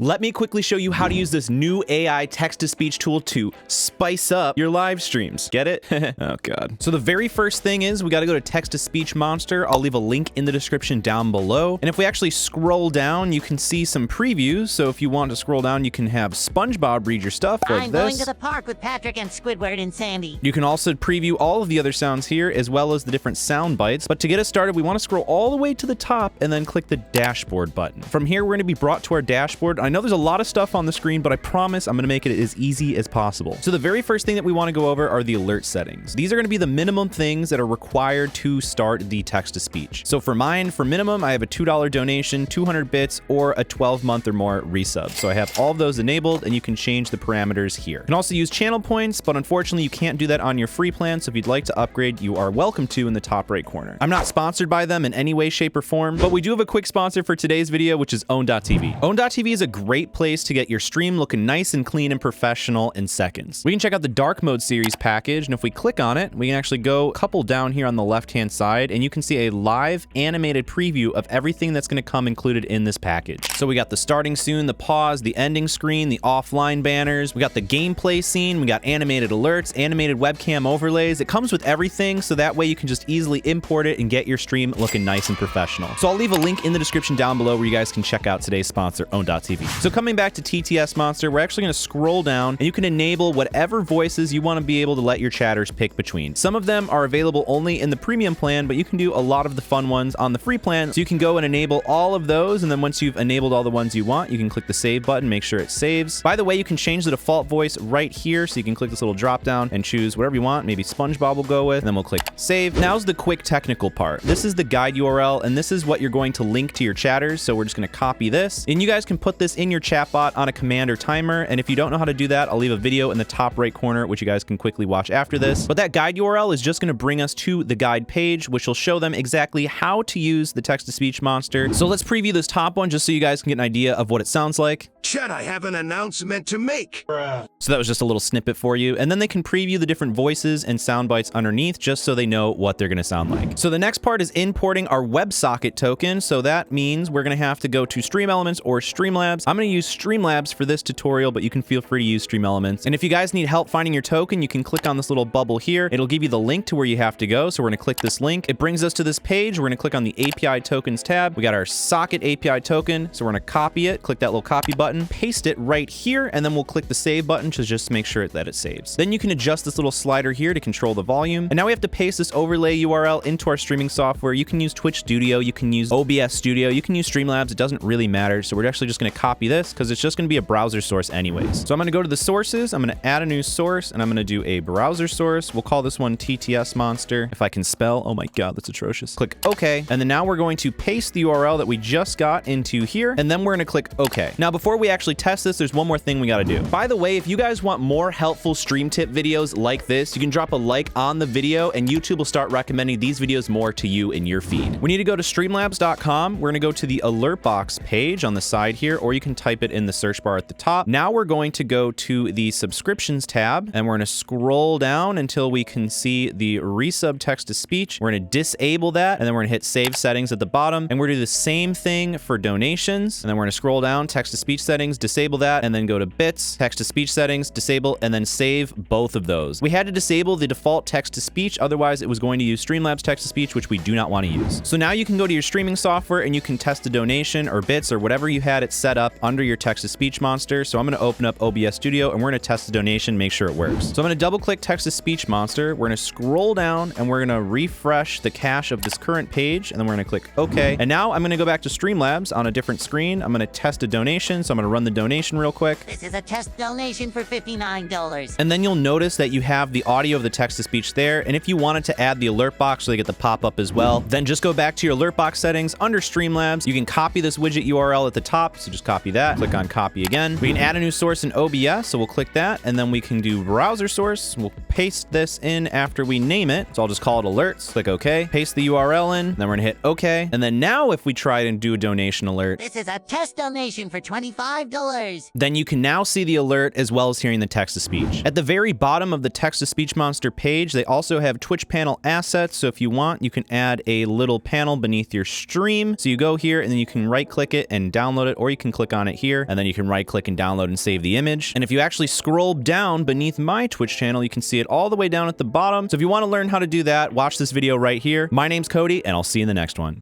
Let me quickly show you how to use this new AI text-to-speech tool to spice up your live streams. Get it? Oh god. So the very first thing is we got to go to Text-to-Speech Monster. I'll leave a link in the description down below. And if we actually scroll down, you can see some previews. So if you want to scroll down, you can have SpongeBob read your stuff like I'm this. going to the park with Patrick and Squidward and Sandy. You can also preview all of the other sounds here, as well as the different sound bites. But to get us started, we want to scroll all the way to the top and then click the dashboard button. From here, we're going to be brought to our dashboard. I know there's a lot of stuff on the screen, but I promise I'm going to make it as easy as possible. So the very first thing that we want to go over are the alert settings. These are going to be the minimum things that are required to start the text-to-speech. So for mine, for minimum, I have a $2 donation, 200 bits, or a 12-month or more resub. So I have all of those enabled, and you can change the parameters here. You can also use channel points, but unfortunately, you can't do that on your free plan. So if you'd like to upgrade, you are welcome to in the top right corner. I'm not sponsored by them in any way, shape, or form, but we do have a quick sponsor for today's video, which is Own.tv. Own.tv is a great place to get your stream looking nice and clean and professional in seconds. We can check out the dark mode series package, and if we click on it, we can actually go a couple down here on the left-hand side, and you can see a live animated preview of everything that's going to come included in this package. So we got the starting soon, the pause, the ending screen, the offline banners, we got the gameplay scene, we got animated alerts, animated webcam overlays. It comes with everything, so that way you can just easily import it and get your stream looking nice and professional. So I'll leave a link in the description down below where you guys can check out today's sponsor, Own.tv. So coming back to TTS Monster, we're actually going to scroll down, and you can enable whatever voices you want to be able to let your chatters pick between. Some of them are available only in the premium plan, but you can do a lot of the fun ones on the free plan. So you can go and enable all of those, and then once you've enabled all the ones you want, you can click the save button, make sure it saves. By the way, you can change the default voice right here, so you can click this little drop down and choose whatever you want. Maybe SpongeBob will go with, and then we'll click save. Now's the quick technical part. This is the guide URL, and this is what you're going to link to your chatters. So we're just going to copy this, and you guys can put this in your chatbot on a command or timer. And if you don't know how to do that, I'll leave a video in the top right corner, which you guys can quickly watch after this. But that guide URL is just going to bring us to the guide page, which will show them exactly how to use the text-to-speech monster. So let's preview this top one just so you guys can get an idea of what it sounds like. Chat, I have an announcement to make. So that was just a little snippet for you. And then they can preview the different voices and sound bites underneath just so they know what they're going to sound like. So the next part is importing our WebSocket token. So that means we're going to have to go to Stream Elements or Streamlabs. I'm going to use Streamlabs for this tutorial, but you can feel free to use Stream Elements. And if you guys need help finding your token, you can click on this little bubble here. It'll give you the link to where you have to go. So we're going to click this link. It brings us to this page. We're going to click on the API tokens tab. We got our socket API token. So we're going to copy it, click that little copy button, paste it right here, and then we'll click the save button to just make sure that it saves. Then you can adjust this little slider here to control the volume. And now we have to paste this overlay URL into our streaming software. You can use Twitch Studio, you can use OBS Studio, you can use Streamlabs. It doesn't really matter. So we're actually just going to copy this because it's just going to be a browser source anyways. So I'm going to go to the sources. I'm going to add a new source, and I'm going to do a browser source. We'll call this one TTS Monster. If I can spell, oh my god, that's atrocious. Click OK. And then now we're going to paste the URL that we just got into here, and then we're going to click OK. Now, before we actually test this, there's one more thing we got to do. By the way, if you guys want more helpful stream tip videos like this, you can drop a like on the video, and YouTube will start recommending these videos more to you in your feed. We need to go to streamlabs.com. We're going to go to the alert box page on the side here, or you can type it in the search bar at the top. Now we're going to go to the subscriptions tab, and we're going to scroll down until we can see the resub text to speech. We're going to disable that, and then we're going to hit save settings at the bottom, and we're going to do the same thing for donations. And then we're going to scroll down, text to speech settings, disable that, and then go to bits, text to speech settings, disable, and then save both of those. We had to disable the default text to speech, otherwise it was going to use Streamlabs text to speech, which we do not want to use. So now you can go to your streaming software and you can test a donation or bits or whatever you had it set up under your text to speech monster. So I'm going to open up OBS Studio, and we're going to test the donation, make sure it works. So I'm going to double click text to speech monster. We're going to scroll down, and we're going to refresh the cache of this current page, and then we're going to click OK. And now I'm going to go back to Streamlabs on a different screen. I'm going to test a donation. So I'm going to run the donation real quick. This is a test donation for $59. And then you'll notice that you have the audio of the text-to-speech there. And if you wanted to add the alert box so they get the pop-up as well, then just go back to your alert box settings under Streamlabs. You can copy this widget URL at the top, so just copy that. Click on copy again. We can add a new source in OBS, so we'll click that. And then we can do browser source. We'll paste this in after we name it. So I'll just call it alerts. Click OK. Paste the URL in. Then we're going to hit OK. And then now if we try and do a donation alert, this is a test donation for $25. then you can now see the alert as well as hearing the text-to-speech. At the very bottom of the text-to-speech monster page, they also have Twitch panel assets. So if you want, you can add a little panel beneath your stream. So you go here and then you can right-click it and download it, or you can click click on it here, and then you can right click and download and save the image. And if you actually scroll down beneath my Twitch channel, you can see it all the way down at the bottom. So if you want to learn how to do that, watch this video right here. My name's Cody, and I'll see you in the next one.